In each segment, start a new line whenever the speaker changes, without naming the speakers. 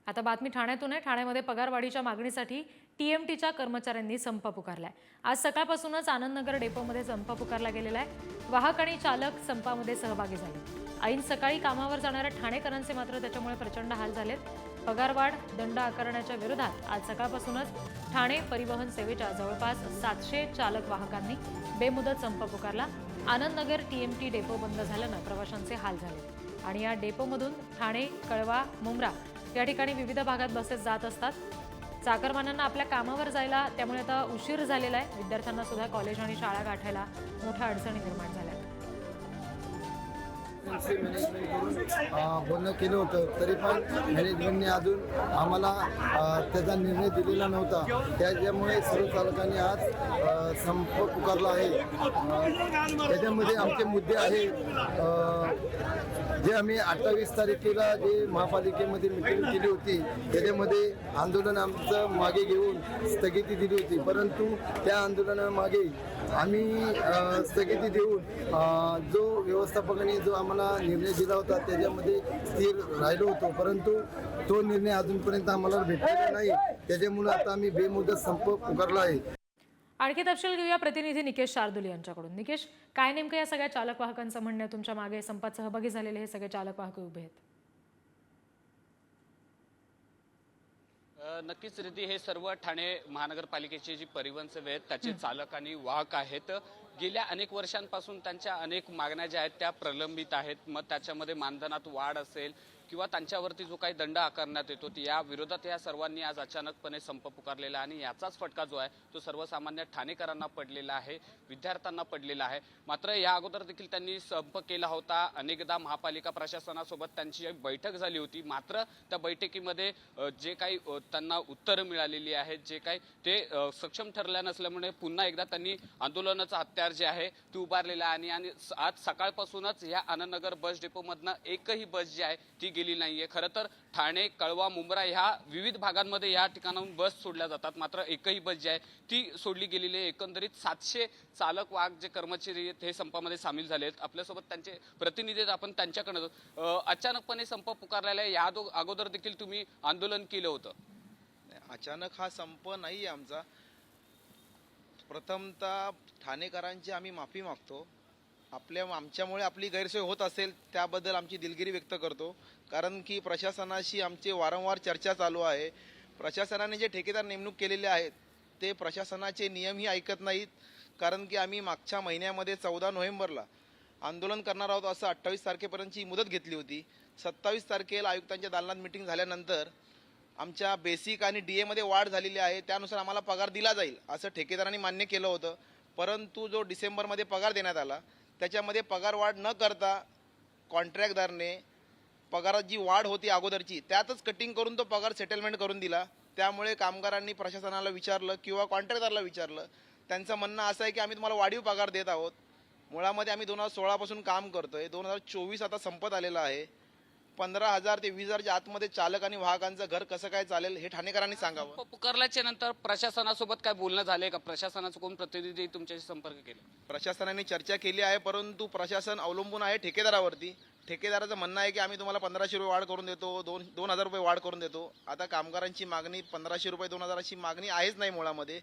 आता बातमी ठाण्यातून आहे। ठाण्यामध्ये पगारवाढीच्या मागणीसाठी टीएमटीच्या कर्मचाऱ्यांनी संप पुकारलाय। आज सकाळपासूनच आनंदनगर डेपोमध्ये संप पुकारला गेलेला आहे। वाहक आणि चालक संपामध्ये सहभागी झाले। ऐन सकाळी कामावर जाणाऱ्या ठाणेकरांचे मात्र त्याच्यामुळे प्रचंड हाल झालेत। पगारवाढ दंड आकारण्याच्या विरोधात आज सकाळपासूनच ठाणे परिवहन सेवेच्या जवळपास 700 चालक वाहकांनी बेमुदत संप पुकारला। आनंदनगर टीएमटी डेपो बंद झाल्यानं प्रवाशांचे हाल झाले आणि या डेपोमधून ठाणे, कळवा, मुंब्रा या ठिकाणी विविध भागात बसेस जात असतात। चाकरमान्यांना आपल्या कामावर जायला त्यामुळे आता उशीर झालेला आहे। विद्यार्थ्यांना सुद्धा कॉलेज आणि शाळा गाठायला मोठ्या अडचणी निर्माण झाल्या।
बोलणं केलं होतं तरी पण मॅनेजमेंटने अजून आम्हाला त्याचा निर्णय दिलेला नव्हता। त्याच्यामुळे सर्व चालकांनी आज संप पुकारला आहे। त्याच्यामध्ये आमचे मुद्दे आहेत जे आम्ही 28 तारखेला जे महापालिकेमध्ये मीटिंग केली होती त्याच्यामध्ये आंदोलन आमचं मागे घेऊन स्थगिती दिली होती, परंतु त्या आंदोलनामागे आम्ही स्थगिती देऊन जो व्यवस्थापकाने जो आम्हाला निर्णय दिला होता त्याच्यामध्ये स्थिर राहिलो होतो, परंतु तो निर्णय अजूनपर्यंत आम्हाला भेटलेला नाही। त्याच्यामुळे आता आम्ही बेमुदत संप पुकारला आहे।
आणखी तपशील घेऊया प्रतिनिधी निकेश शार्दुली यांच्याकडून। निकेश, काय नेमकं या सगळ्या चालक वाहकांचं म्हणणं आहे? तुमच्या मागे संपात सहभागी झालेले हे सगळे चालक वाहक उभे आहेत।
नक्कीच रिद्धी, हे सर्व ठाणे महानगरपालिकेची जी परिवहन सेवा आहेत त्याचे चालक आणि वाहक आहेत। गेल्या अनेक वर्षांपासून त्यांच्या अनेक मागण्या ज्या आहेत त्या प्रलंबित आहेत। मग त्याच्यामध्ये मानधनात वाढ असेल किंवा त्यांच्यावरती जो काही दंड आकारण्यात येतो या विरोधात या सर्वांनी आज अचानकपणे संप पुकारलेला आणि याचाच फटका जो आहे तो सर्वसामान्य ठाणेकरांना पडलेला आहे, विद्यार्थ्यांना पडलेला आहे। मात्र या अगोदर देखील त्यांनी संप केला होता। अनेकदा महापालिका प्रशासनासोबत त्यांची बैठक झाली होती, मात्र त्या बैठकीमध्ये जे काही त्यांना उत्तरं मिळालेली आहेत, जे काही ते सक्षम ठरल्या नसल्यामुळे पुन्हा एकदा त्यांनी आंदोलनाचं हत्यार जे आहे ते उभारलेलं आहे आणि आज सकाळपासूनच या आनंदनगर बस डेपोमधनं एकही बस जी आहे ती गेली नाहीये। खरं तर ठाणे, कळवा, मुंब्रा ह्या विविध भागांमध्ये या ठिकाणाहून बस सोडल्या जातात, मात्र एकही बस जी आहे ती सोडली गेलेली आहे। एकंदरीत 700 चालक वाहक जे कर्मचारी आहेत हे संपामध्ये सामील झाले आहेत। आपल्यासोबत त्यांचे प्रतिनिधी आहेत, आपण त्यांच्याकडे अचानकपणे संप पुकारलेला आहे। या अगोदर देखील तुम्ही आंदोलन केलं होतं?
अचानक हा संप नाही आमचा। प्रथमतः ठाणेकरांची आम्ही माफी मागतो। आमच्यामुळे आपली गैरसोय होत असेल त्याबद्दल आमची दिलगिरी व्यक्त करतो, कारण की प्रशासनाशी आमची वारंवार चर्चा चालू आहे। प्रशासनाने जे ठेकेदार नेमणूक केलेले आहेत ते प्रशासनाचे नियमही ऐकत नाहीत, कारण की आम्ही मागच्या महिन्यामध्ये 14 नोव्हेंबरला आंदोलन करणार आहोत असं 28 तारखेपर्यंतची मुदत घेतली होती। 27 तारखेला आयुक्तांच्या दालनात मीटिंग झाल्यानंतर आमच्या बेसिक आणि डीएमध्ये वाढ झालेली आहे, त्यानुसार आम्हाला पगार दिला जाईल असं ठेकेदारांनी मान्य केलं होतं। परंतु जो डिसेंबरमध्ये पगार देण्यात आला त्याच्यामध्ये पगार वाढ न करता कॉन्ट्रॅक्टदारने पगारात जी वाढ होती अगोदरची त्यातच कटिंग करून तो पगार सेटलमेंट करून दिला। त्यामुळे कामगारांनी प्रशासनाला विचारलं किंवा कॉन्ट्रॅक्टदारला विचारलं, त्यांचं म्हणणं असं आहे की आम्ही तुम्हाला वाढीव पगार देत आहोत। मुळामध्ये आम्ही 2016 पासून काम करतोय, 2024 आता संपत आलेला आहे। 15,000 ते 20,000च्या आतमध्ये चालक आणि वाहकांचं घर कसं काय चालेल हे ठाणेकरांनी सांगावं।
पुकारल्याच्या नंतर प्रशासनासोबत काय बोलणं झालंय का? प्रशासनाचा कोण प्रतिनिधी तुमच्याशी संपर्क केला?
प्रशासनाने चर्चा केली आहे, परंतु प्रशासन अवलंबून आहे ठेकेदारावरती। ठेकेदाराचं म्हणणं आहे की आम्ही तुम्हाला 1,500 रुपये वाढ करून देतो, 2,000 रुपये वाढ करून देतो। आता कामगारांची मागणी 1,500 रुपये 2,000 अशी मागणी आहेच नाही। मुळामध्ये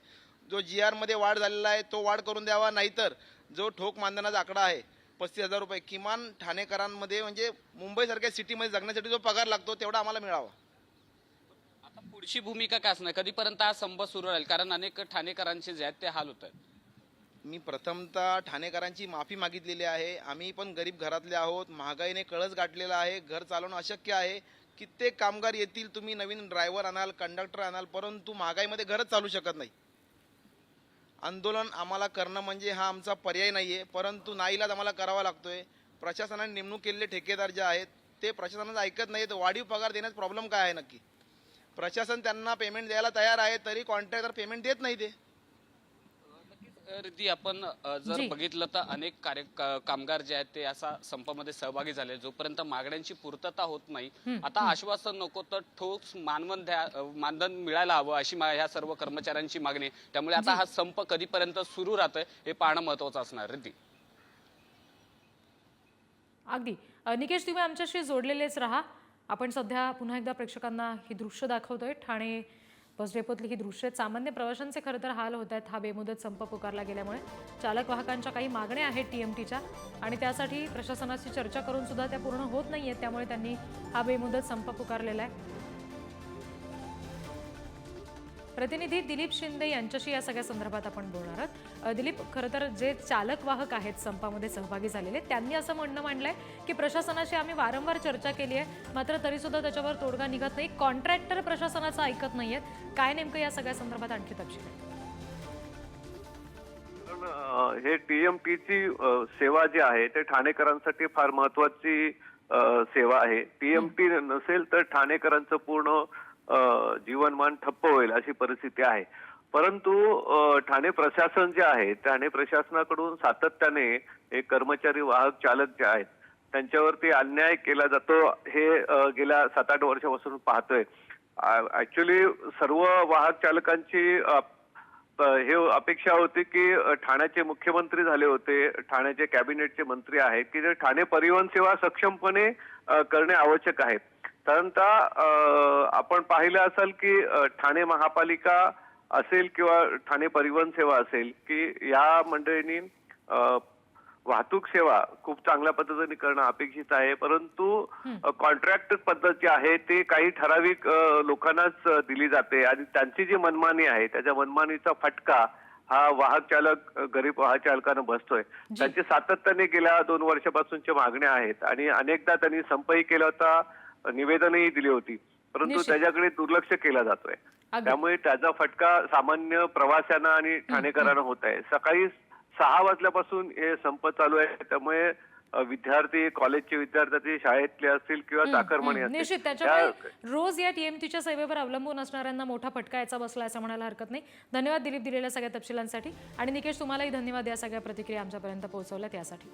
जो GR मध्ये वाढ झालेला आहे तो वाढ करून द्यावा, नाहीतर जो ठोक मानधनाचा आकडा आहे 35,000 रुपये किमान ठाणेकरांमध्ये म्हणजे मुंबईसारख्या सिटीमध्ये जगण्यासाठी जो पगार लागतो तेवढा आम्हाला मिळावा।
आता पुढची भूमिका काय असणार? कधीपर्यंत हा संप सुरू राहील? कारण अनेक ठाणेकरांचे जे आहेत ते हाल होत आहेत।
मी प्रथमतः ठाणेकरांची माफी मागितलेली आहे। आम्ही पण गरीब घरातले आहोत, महागाईने कळस गाठलेला आहे, घर चालवणं अशक्य आहे। कित्येक कामगार येतील, तुम्ही नवीन ड्रायव्हर आणाल, कंडक्टर आणाल, परंतु महागाईमध्ये घरच चालू शकत नाही। आंदोलन आम्हाला करणं म्हणजे हा आमचा पर्याय नाही आहे, परंतु नाईलाज आम्हाला करावा लागतोय। प्रशासनाने नेमणूक केलेले ठेकेदार जे आहेत ते प्रशासनाचं ऐकत नाहीत। वाढीव पगार देण्याचा प्रॉब्लेम काय आहे नक्की? प्रशासन त्यांना पेमेंट द्यायला तयार आहे तरी कॉन्ट्रॅक्टर पेमेंट देत नाही ते।
रिद्धी, आपण जर बघितलं तर अनेक कामगार जे आहेत ते असा संपामध्ये सहभागी झाले। जोपर्यंत मागण्यांची पूर्तता होत नाही, आता आश्वासन नको तर ठोस मानधन मिळायला हवं अशी ह्या सर्व कर्मचाऱ्यांची मागणी। त्यामुळे आता हा संप कधीपर्यंत सुरू राहतोय हे पाहणं महत्वाचं असणार। रिद्धी,
अगदी निकेश, तुम्ही आमच्याशी जोडलेलेच राहा। आपण सध्या पुन्हा एकदा प्रेक्षकांना ही दृश्य दाखवतोय. ठाणे बस डेपोतली ही दृश्य आहेत. सामान्य प्रवाशांचे खरं तर हाल होत आहेत. हा बेमुदत संप पुकारला गेल्यामुळे चालक वाहकांच्या काही मागण्या आहेत TMTच्या आणि त्यासाठी प्रशासनाशी चर्चा करून सुद्धा त्या पूर्ण होत नाहीयेत. त्यामुळे त्यांनी हा बेमुदत संप पुकारलेला आहे. प्रतिनिधी दिलीप शिंदे यांच्याशी या सगळ्या संदर्भात आपण बोलणार आहोत. दिलीप, खरं तर जे चालक वाहक आहेत संपामध्ये सहभागी झालेले त्यांनी असं म्हणणं मांडलंय की प्रशासनाशी आम्ही वारंवार चर्चा केली आहे, मात्र तरी सुद्धा त्याच्यावर तोडगा निघत नाही. कॉन्ट्रॅक्टर प्रशासनाचं ऐकत नाहीयेत. काय नेमकं या सगळ्या संदर्भात आणखी तपशील आहे?
हे TMTची सेवा जी आहे ते ठाणेकरांसाठी फार महत्वाची सेवा आहे. TMT नसेल तर ठाणेकरांचं पूर्ण जीवनमान ठप्प होईल अशी परिस्थिती आहे. परंतु ठाणे प्रशासन जे आहे, ठाणे प्रशासनाकडून सातत्याने हे कर्मचारी वाहक चालक जे आहेत त्यांच्यावरती अन्याय केला जातो हे गेल्या 7-8 वर्षापासून पाहतोय. ऍक्च्युली सर्व वाहक चालकांची हे अपेक्षा होती की ठाण्याचे मुख्यमंत्री झाले होते, ठाण्याचे कॅबिनेटचे मंत्री आहेत की जे ठाणे परिवहन सेवा सक्षमपणे करणे आवश्यक आहे. साधारणतः आपण पाहिलं असेल की ठाणे महापालिका असेल किंवा ठाणे परिवहन सेवा असेल की या मंडळींनी वाहतूक सेवा खूप चांगल्या पद्धतीने करणं अपेक्षित आहे. परंतु कॉन्ट्रॅक्ट पद्धत जी आहे ते काही ठराविक लोकांनाच दिली जाते आणि त्यांची जी मनमानी आहे त्याच्या मनमानीचा फटका हा वाहक चालक, गरीब वाहक चालकांना बसतोय. त्यांची सातत्याने गेल्या 2 वर्षापासूनच्या मागण्या आहेत आणि अनेकदा त्यांनी संपही केला होता, निवेदनही दिली होती, परंतु त्याच्याकडे दुर्लक्ष केला जातोय. त्यामुळे त्याचा फटका सामान्य प्रवाशांना आणि ठाणेकरांना होत आहे. सकाळी 6 वाजल्यापासून हे संप चालू आहे. त्यामुळे विद्यार्थी, कॉलेजचे विद्यार्थी, शाळेतले असतील किंवा चाकरमानी असतील,
निश्चित त्याच्यामुळे रोज या TMTच्या सेवेवर अवलंबून असणाऱ्यांना मोठा फटका याचा बसला असं म्हणायला हरकत नाही. धन्यवाद दिलीप दिलेल्या सगळ्या तपशिलांसाठी. आणि निकेश, तुम्हालाही धन्यवाद या सगळ्या प्रतिक्रिया आमच्यापर्यंत पोहोचवल्या त्यासाठी.